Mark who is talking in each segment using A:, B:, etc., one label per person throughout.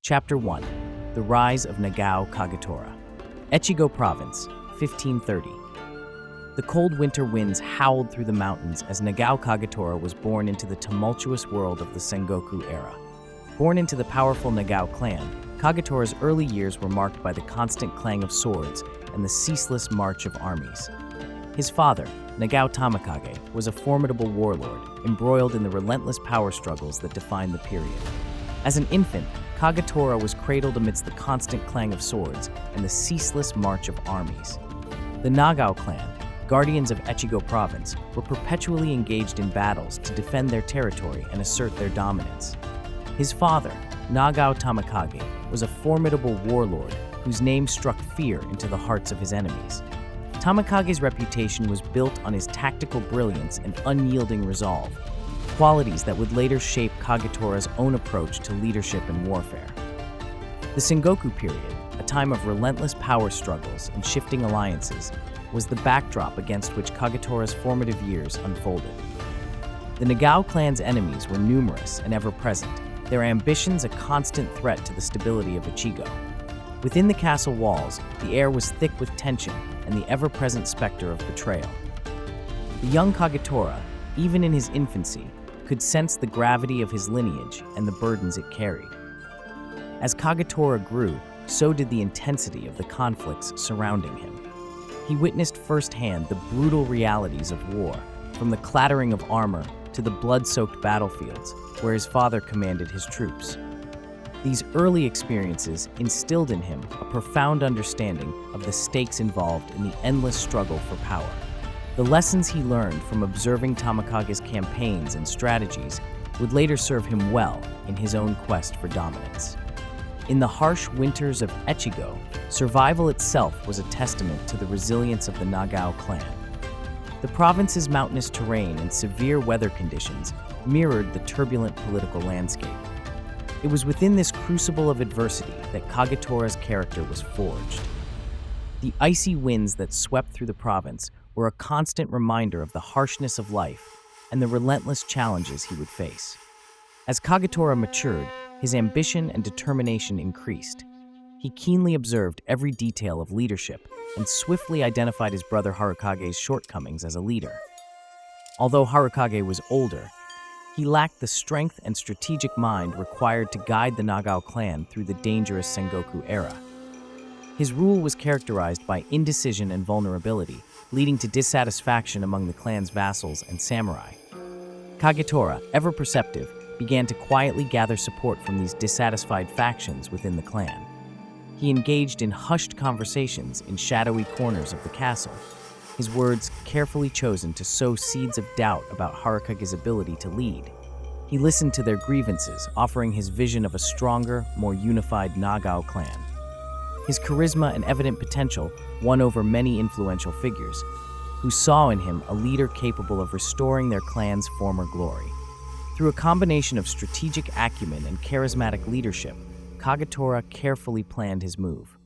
A: Chapter 1. The Rise of Nagao Kagetora. Echigo Province, 1530. The cold winter winds howled through the mountains as Nagao Kagetora was born into the tumultuous world of the Sengoku era. Born into the powerful Nagao clan, Kagetora's early years were marked by the constant clang of swords and the ceaseless march of armies. His father, Nagao Tamakage, was a formidable warlord, embroiled in the relentless power struggles that defined the period. As an infant, Kagetora was cradled amidst the constant clang of swords and the ceaseless march of armies. The Nagao clan, guardians of Echigo Province, were perpetually engaged in battles to defend their territory and assert their dominance. His father, Nagao Tamakage, was a formidable warlord whose name struck fear into the hearts of his enemies. Tamakage's reputation was built on his tactical brilliance and unyielding resolve, qualities that would later shape Kagetora's own approach to leadership and warfare. The Sengoku period, a time of relentless power struggles and shifting alliances, was the backdrop against which Kagetora's formative years unfolded. The Nagao clan's enemies were numerous and ever-present, their ambitions a constant threat to the stability of Ichigo. Within the castle walls, the air was thick with tension and the ever-present specter of betrayal. The young Kagetora, even in his infancy, could sense the gravity of his lineage and the burdens it carried. As Kagetora grew, so did the intensity of the conflicts surrounding him. He witnessed firsthand the brutal realities of war, from the clattering of armor to the blood-soaked battlefields where his father commanded his troops. These early experiences instilled in him a profound understanding of the stakes involved in the endless struggle for power. The lessons he learned from observing Tamakage's campaigns and strategies would later serve him well in his own quest for dominance. In the harsh winters of Echigo, survival itself was a testament to the resilience of the Nagao clan. The province's mountainous terrain and severe weather conditions mirrored the turbulent political landscape. It was within this crucible of adversity that Kagetora's character was forged. The icy winds that swept through the province were a constant reminder of the harshness of life and the relentless challenges he would face. As Kagetora matured, his ambition and determination increased. He keenly observed every detail of leadership and swiftly identified his brother Harukage's shortcomings as a leader. Although Harukage was older, he lacked the strength and strategic mind required to guide the Nagao clan through the dangerous Sengoku era. His rule was characterized by indecision and vulnerability, leading to dissatisfaction among the clan's vassals and samurai. Kagetora, ever perceptive, began to quietly gather support from these dissatisfied factions within the clan. He engaged in hushed conversations in shadowy corners of the castle, his words carefully chosen to sow seeds of doubt about Harukage's ability to lead. He listened to their grievances, offering his vision of a stronger, more unified Nagao clan. His charisma and evident potential won over many influential figures, who saw in him a leader capable of restoring their clan's former glory. Through a combination of strategic acumen and charismatic leadership, Kagetora carefully planned his move.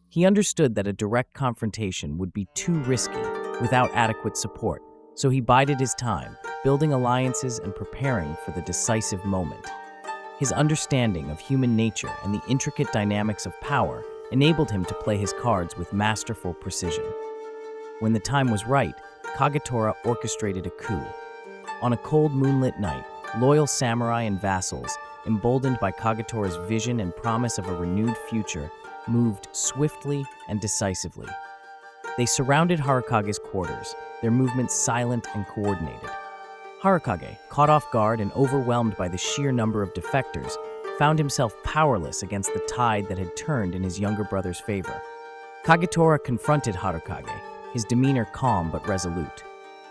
A: He understood that a direct confrontation would be too risky without adequate support, so he bided his time, building alliances and preparing for the decisive moment. His understanding of human nature and the intricate dynamics of power enabled him to play his cards with masterful precision. When the time was right, Kagetora orchestrated a coup. On a cold moonlit night, loyal samurai and vassals, emboldened by Kagetora's vision and promise of a renewed future, moved swiftly and decisively. They surrounded Harukage's quarters, their movements silent and coordinated. Harukage, caught off guard and overwhelmed by the sheer number of defectors, found himself powerless against the tide that had turned in his younger brother's favor. Kagetora confronted Harukage, his demeanor calm but resolute.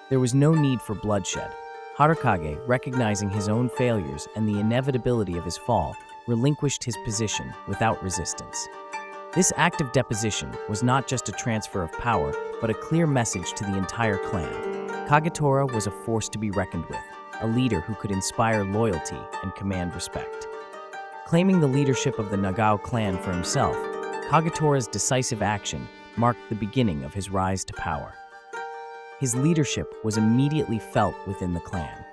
A: There was no need for bloodshed. Harukage, recognizing his own failures and the inevitability of his fall, relinquished his position without resistance. This act of deposition was not just a transfer of power, but a clear message to the entire clan. Kagetora was a force to be reckoned with, a leader who could inspire loyalty and command respect. Claiming the leadership of the Nagao clan for himself, Kagetora's decisive action marked the beginning of his rise to power. His leadership was immediately felt within the clan.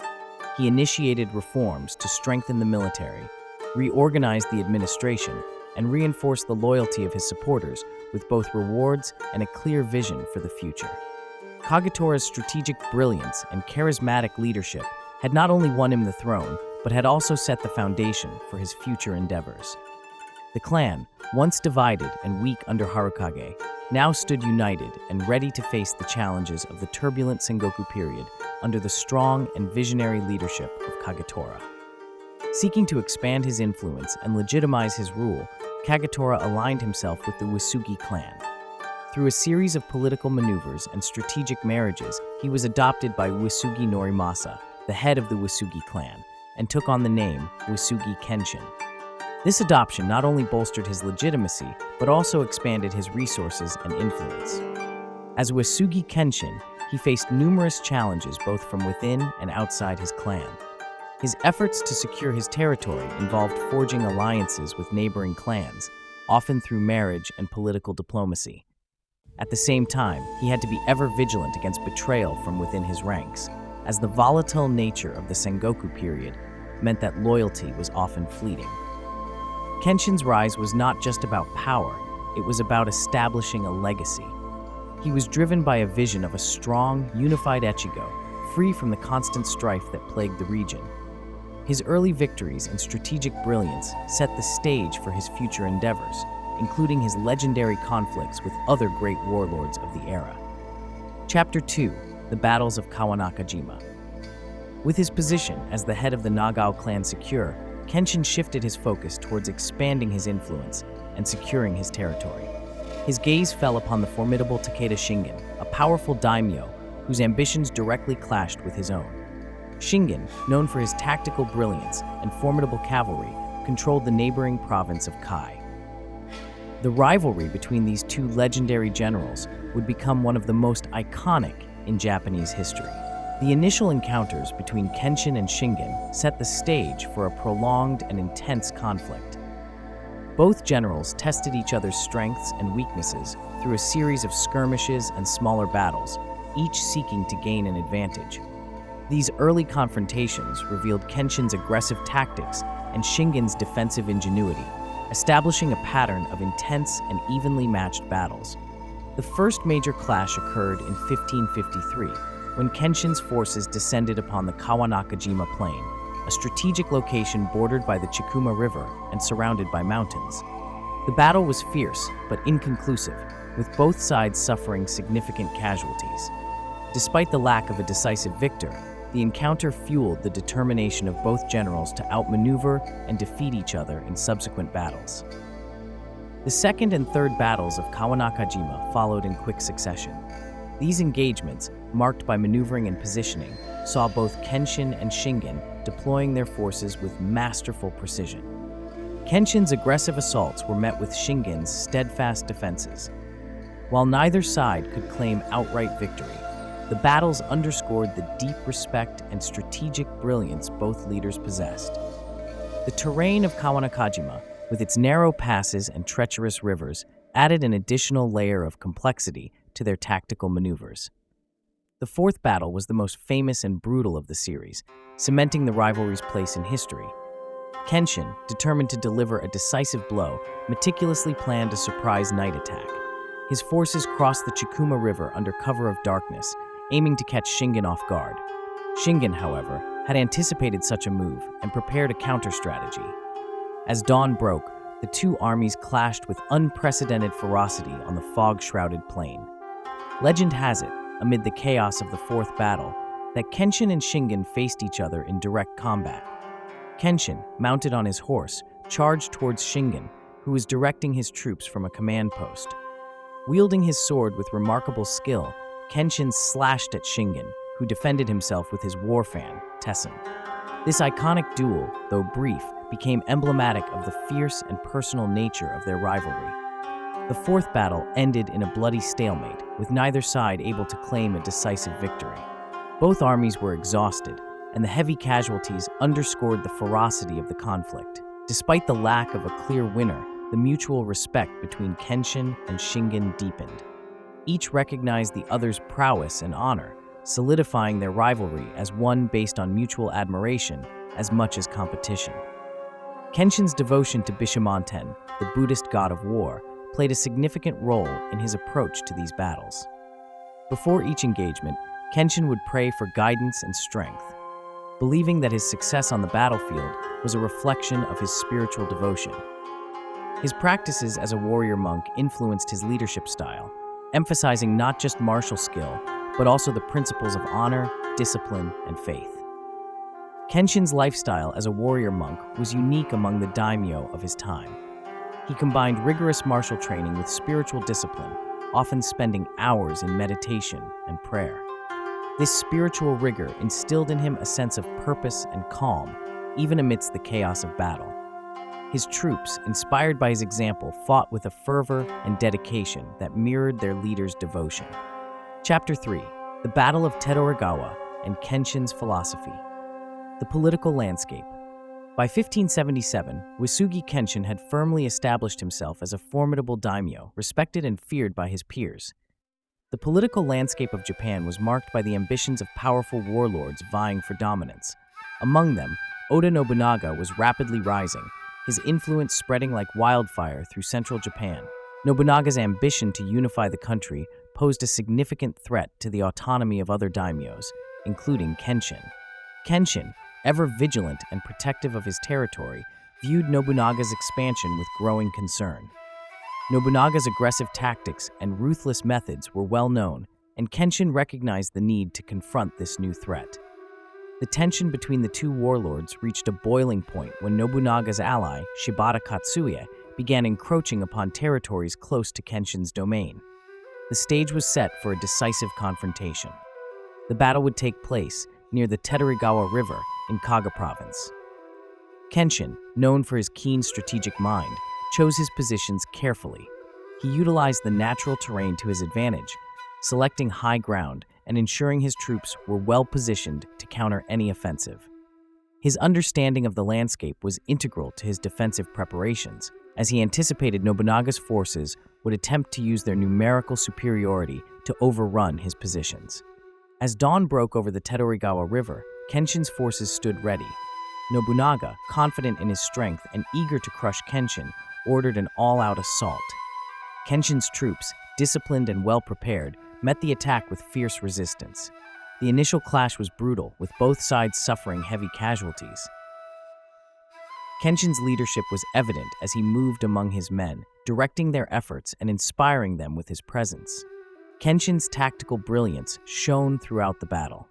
A: He initiated reforms to strengthen the military, reorganized the administration, and reinforced the loyalty of his supporters with both rewards and a clear vision for the future. Kagetora's strategic brilliance and charismatic leadership had not only won him the throne, but had also set the foundation for his future endeavors. The clan, once divided and weak under Harukage, now stood united and ready to face the challenges of the turbulent Sengoku period under the strong and visionary leadership of Kagetora. Seeking to expand his influence and legitimize his rule, Kagetora aligned himself with the Uesugi clan. Through a series of political maneuvers and strategic marriages, he was adopted by Uesugi Norimasa, the head of the Uesugi clan, and took on the name Uesugi Kenshin. This adoption not only bolstered his legitimacy, but also expanded his resources and influence. As Uesugi Kenshin, he faced numerous challenges both from within and outside his clan. His efforts to secure his territory involved forging alliances with neighboring clans, often through marriage and political diplomacy. At the same time, he had to be ever vigilant against betrayal from within his ranks, as the volatile nature of the Sengoku period meant that loyalty was often fleeting. Kenshin's rise was not just about power, it was about establishing a legacy. He was driven by a vision of a strong, unified Echigo, free from the constant strife that plagued the region. His early victories and strategic brilliance set the stage for his future endeavors, including his legendary conflicts with other great warlords of the era. Chapter 2: The Battles of Kawanakajima. With his position as the head of the Nagao clan secure, Kenshin shifted his focus towards expanding his influence and securing his territory. His gaze fell upon the formidable Takeda Shingen, a powerful daimyo whose ambitions directly clashed with his own. Shingen, known for his tactical brilliance and formidable cavalry, controlled the neighboring province of Kai. The rivalry between these two legendary generals would become one of the most iconic in Japanese history. The initial encounters between Kenshin and Shingen set the stage for a prolonged and intense conflict. Both generals tested each other's strengths and weaknesses through a series of skirmishes and smaller battles, each seeking to gain an advantage. These early confrontations revealed Kenshin's aggressive tactics and Shingen's defensive ingenuity, establishing a pattern of intense and evenly matched battles. The first major clash occurred in 1553, when Kenshin's forces descended upon the Kawanakajima plain, a strategic location bordered by the Chikuma River and surrounded by mountains. The battle was fierce but inconclusive, with both sides suffering significant casualties. Despite the lack of a decisive victor, the encounter fueled the determination of both generals to outmaneuver and defeat each other in subsequent battles. The second and third battles of Kawanakajima followed in quick succession. These engagements, marked by maneuvering and positioning, saw both Kenshin and Shingen deploying their forces with masterful precision. Kenshin's aggressive assaults were met with Shingen's steadfast defenses. While neither side could claim outright victory, the battles underscored the deep respect and strategic brilliance both leaders possessed. The terrain of Kawanakajima, with its narrow passes and treacherous rivers, added an additional layer of complexity to their tactical maneuvers. The fourth battle was the most famous and brutal of the series, cementing the rivalry's place in history. Kenshin, determined to deliver a decisive blow, meticulously planned a surprise night attack. His forces crossed the Chikuma River under cover of darkness, aiming to catch Shingen off guard. Shingen, however, had anticipated such a move and prepared a counter-strategy. As dawn broke, the two armies clashed with unprecedented ferocity on the fog-shrouded plain. Legend has it, amid the chaos of the fourth battle, that Kenshin and Shingen faced each other in direct combat. Kenshin, mounted on his horse, charged towards Shingen, who was directing his troops from a command post. Wielding his sword with remarkable skill, Kenshin slashed at Shingen, who defended himself with his war fan, Tessen. This iconic duel, though brief, became emblematic of the fierce and personal nature of their rivalry. The fourth battle ended in a bloody stalemate, with neither side able to claim a decisive victory. Both armies were exhausted, and the heavy casualties underscored the ferocity of the conflict. Despite the lack of a clear winner, the mutual respect between Kenshin and Shingen deepened. Each recognized the other's prowess and honor, solidifying their rivalry as one based on mutual admiration as much as competition. Kenshin's devotion to Bishamonten, the Buddhist god of war, played a significant role in his approach to these battles. Before each engagement, Kenshin would pray for guidance and strength, believing that his success on the battlefield was a reflection of his spiritual devotion. His practices as a warrior monk influenced his leadership style, emphasizing not just martial skill, but also the principles of honor, discipline, and faith. Kenshin's lifestyle as a warrior monk was unique among the daimyo of his time. He combined rigorous martial training with spiritual discipline, often spending hours in meditation and prayer. This spiritual rigor instilled in him a sense of purpose and calm, even amidst the chaos of battle. His troops, inspired by his example, fought with a fervor and dedication that mirrored their leader's devotion. Chapter 3: The Battle of Tedorigawa and Kenshin's Philosophy. The political landscape. By 1577, Uesugi Kenshin had firmly established himself as a formidable daimyo, respected and feared by his peers. The political landscape of Japan was marked by the ambitions of powerful warlords vying for dominance. Among them, Oda Nobunaga was rapidly rising, his influence spreading like wildfire through central Japan. Nobunaga's ambition to unify the country posed a significant threat to the autonomy of other daimyos, including Kenshin. Kenshin, ever vigilant and protective of his territory, viewed Nobunaga's expansion with growing concern. Nobunaga's aggressive tactics and ruthless methods were well known, and Kenshin recognized the need to confront this new threat. The tension between the two warlords reached a boiling point when Nobunaga's ally, Shibata Katsuie, began encroaching upon territories close to Kenshin's domain. The stage was set for a decisive confrontation. The battle would take place near the Tedorigawa River in Kaga Province. Kenshin, known for his keen strategic mind, chose his positions carefully. He utilized the natural terrain to his advantage, selecting high ground and ensuring his troops were well positioned to counter any offensive. His understanding of the landscape was integral to his defensive preparations, as he anticipated Nobunaga's forces would attempt to use their numerical superiority to overrun his positions. As dawn broke over the Tedorigawa River, Kenshin's forces stood ready. Nobunaga, confident in his strength and eager to crush Kenshin, ordered an all-out assault. Kenshin's troops, disciplined and well-prepared, met the attack with fierce resistance. The initial clash was brutal, with both sides suffering heavy casualties. Kenshin's leadership was evident as he moved among his men, directing their efforts and inspiring them with his presence. Kenshin's tactical brilliance shone throughout the battle.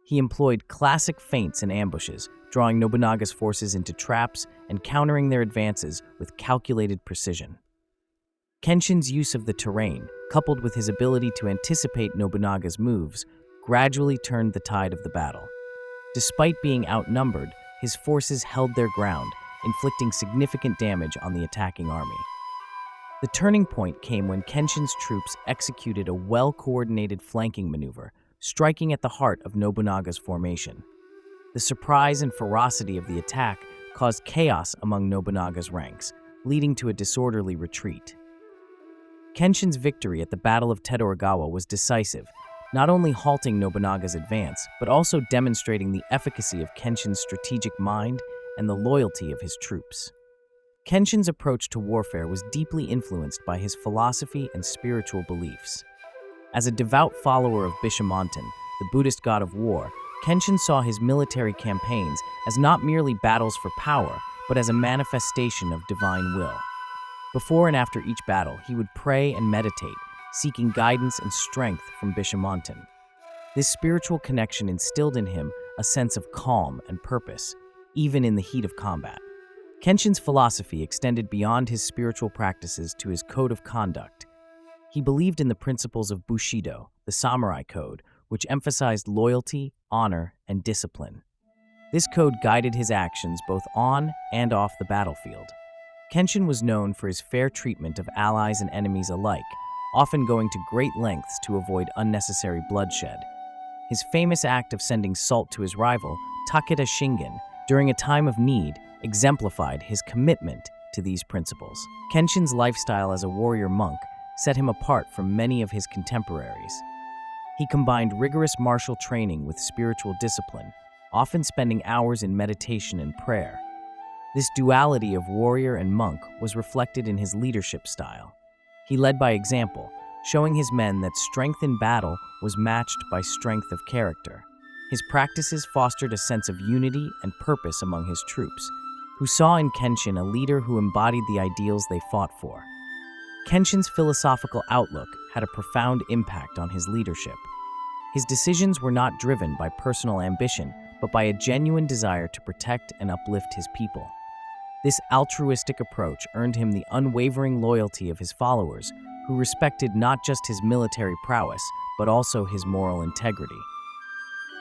A: He employed classic feints and ambushes, drawing Nobunaga's forces into traps and countering their advances with calculated precision. Kenshin's use of the terrain, coupled with his ability to anticipate Nobunaga's moves, gradually turned the tide of the battle. Despite being outnumbered, his forces held their ground, inflicting significant damage on the attacking army. The turning point came when Kenshin's troops executed a well-coordinated flanking maneuver, striking at the heart of Nobunaga's formation. The surprise and ferocity of the attack caused chaos among Nobunaga's ranks, leading to a disorderly retreat. Kenshin's victory at the Battle of Tedorigawa was decisive, not only halting Nobunaga's advance, but also demonstrating the efficacy of Kenshin's strategic mind and the loyalty of his troops. Kenshin's approach to warfare was deeply influenced by his philosophy and spiritual beliefs. As a devout follower of Bishamonten, the Buddhist god of war, Kenshin saw his military campaigns as not merely battles for power, but as a manifestation of divine will. Before and after each battle, he would pray and meditate, seeking guidance and strength from Bishamonten. This spiritual connection instilled in him a sense of calm and purpose, even in the heat of combat. Kenshin's philosophy extended beyond his spiritual practices to his code of conduct. He believed in the principles of Bushido, the samurai code, which emphasized loyalty, honor, and discipline. This code guided his actions both on and off the battlefield. Kenshin was known for his fair treatment of allies and enemies alike, often going to great lengths to avoid unnecessary bloodshed. His famous act of sending salt to his rival, Takeda Shingen, during a time of need, exemplified his commitment to these principles. Kenshin's lifestyle as a warrior monk set him apart from many of his contemporaries. He combined rigorous martial training with spiritual discipline, often spending hours in meditation and prayer. This duality of warrior and monk was reflected in his leadership style. He led by example, showing his men that strength in battle was matched by strength of character. His practices fostered a sense of unity and purpose among his troops, who saw in Kenshin a leader who embodied the ideals they fought for. Kenshin's philosophical outlook had a profound impact on his leadership. His decisions were not driven by personal ambition, but by a genuine desire to protect and uplift his people. This altruistic approach earned him the unwavering loyalty of his followers, who respected not just his military prowess, but also his moral integrity.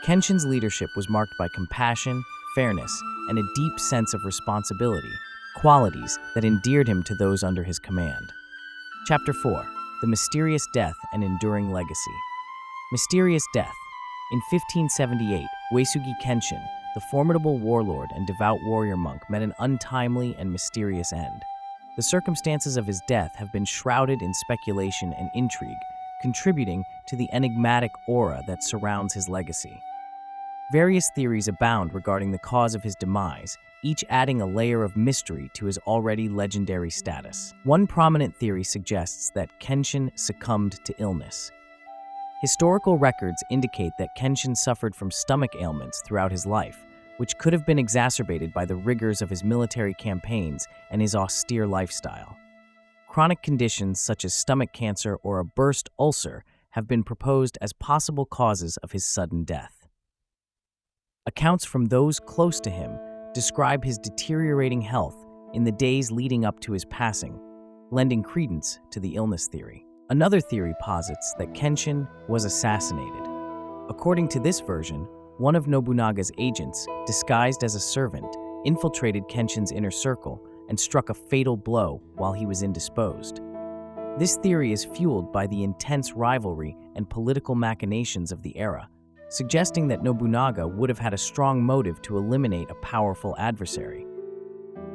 A: Kenshin's leadership was marked by compassion, fairness, and a deep sense of responsibility, qualities that endeared him to those under his command. Chapter 4. The Mysterious Death and Enduring Legacy. Mysterious Death. In 1578, Uesugi Kenshin, the formidable warlord and devout warrior monk, met an untimely and mysterious end. The circumstances of his death have been shrouded in speculation and intrigue, contributing to the enigmatic aura that surrounds his legacy. Various theories abound regarding the cause of his demise, each adding a layer of mystery to his already legendary status. One prominent theory suggests that Kenshin succumbed to illness. Historical records indicate that Kenshin suffered from stomach ailments throughout his life, which could have been exacerbated by the rigors of his military campaigns and his austere lifestyle. Chronic conditions such as stomach cancer or a burst ulcer have been proposed as possible causes of his sudden death. Accounts from those close to him describe his deteriorating health in the days leading up to his passing, lending credence to the illness theory. Another theory posits that Kenshin was assassinated. According to this version, one of Nobunaga's agents, disguised as a servant, infiltrated Kenshin's inner circle and struck a fatal blow while he was indisposed. This theory is fueled by the intense rivalry and political machinations of the era, suggesting that Nobunaga would have had a strong motive to eliminate a powerful adversary.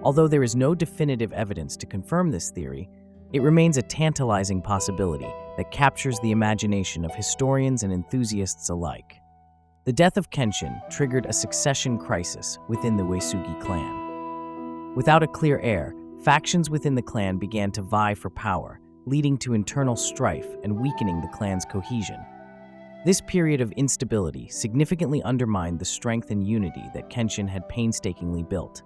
A: Although there is no definitive evidence to confirm this theory, it remains a tantalizing possibility that captures the imagination of historians and enthusiasts alike. The death of Kenshin triggered a succession crisis within the Uesugi clan. Without a clear heir, factions within the clan began to vie for power, leading to internal strife and weakening the clan's cohesion. This period of instability significantly undermined the strength and unity that Kenshin had painstakingly built.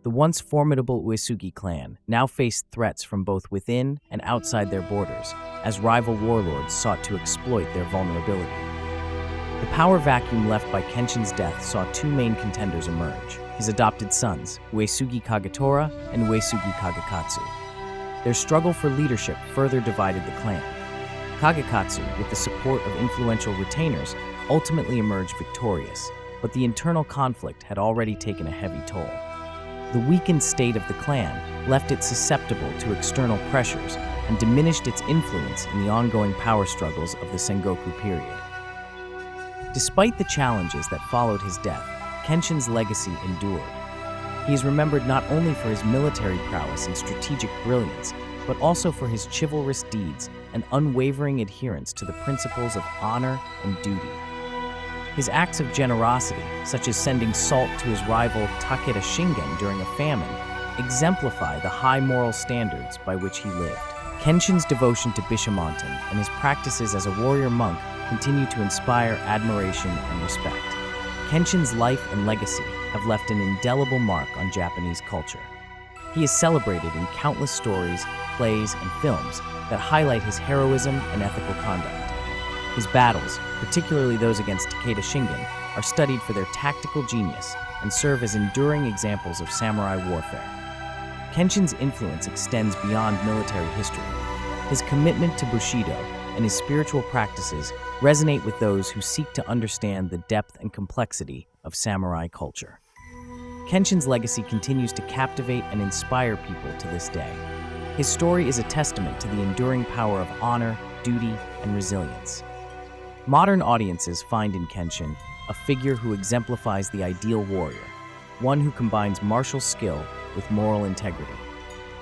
A: The once formidable Uesugi clan now faced threats from both within and outside their borders, as rival warlords sought to exploit their vulnerability. The power vacuum left by Kenshin's death saw two main contenders emerge: his adopted sons, Uesugi Kagetora and Uesugi Kagekatsu. Their struggle for leadership further divided the clan. Kagekatsu, with the support of influential retainers, ultimately emerged victorious, but the internal conflict had already taken a heavy toll. The weakened state of the clan left it susceptible to external pressures and diminished its influence in the ongoing power struggles of the Sengoku period. Despite the challenges that followed his death, Kenshin's legacy endured. He is remembered not only for his military prowess and strategic brilliance, but also for his chivalrous deeds and unwavering adherence to the principles of honor and duty. His acts of generosity, such as sending salt to his rival Takeda Shingen during a famine, exemplify the high moral standards by which he lived. Kenshin's devotion to Bishamonten and his practices as a warrior monk continue to inspire admiration and respect. Kenshin's life and legacy have left an indelible mark on Japanese culture. He is celebrated in countless stories, plays, and films that highlight his heroism and ethical conduct. His battles, particularly those against Takeda Shingen, are studied for their tactical genius and serve as enduring examples of samurai warfare. Kenshin's influence extends beyond military history. His commitment to Bushido and his spiritual practices resonate with those who seek to understand the depth and complexity of samurai culture. Kenshin's legacy continues to captivate and inspire people to this day. His story is a testament to the enduring power of honor, duty, and resilience. Modern audiences find in Kenshin a figure who exemplifies the ideal warrior, one who combines martial skill with moral integrity.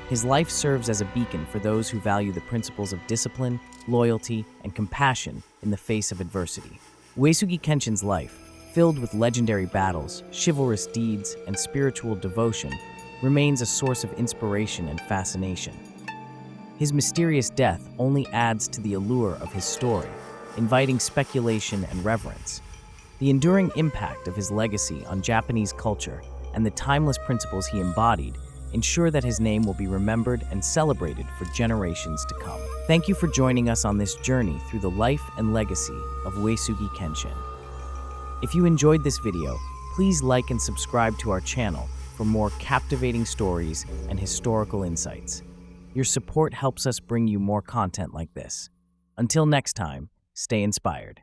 A: His life serves as a beacon for those who value the principles of discipline, loyalty, and compassion in the face of adversity. Uesugi Kenshin's life, filled with legendary battles, chivalrous deeds, and spiritual devotion, remains a source of inspiration and fascination. His mysterious death only adds to the allure of his story, inviting speculation and reverence. The enduring impact of his legacy on Japanese culture and the timeless principles he embodied ensure that his name will be remembered and celebrated for generations to come. Thank you for joining us on this journey through the life and legacy of Uesugi Kenshin. If you enjoyed this video, please like and subscribe to our channel for more captivating stories and historical insights. Your support helps us bring you more content like this. Until next time, stay inspired.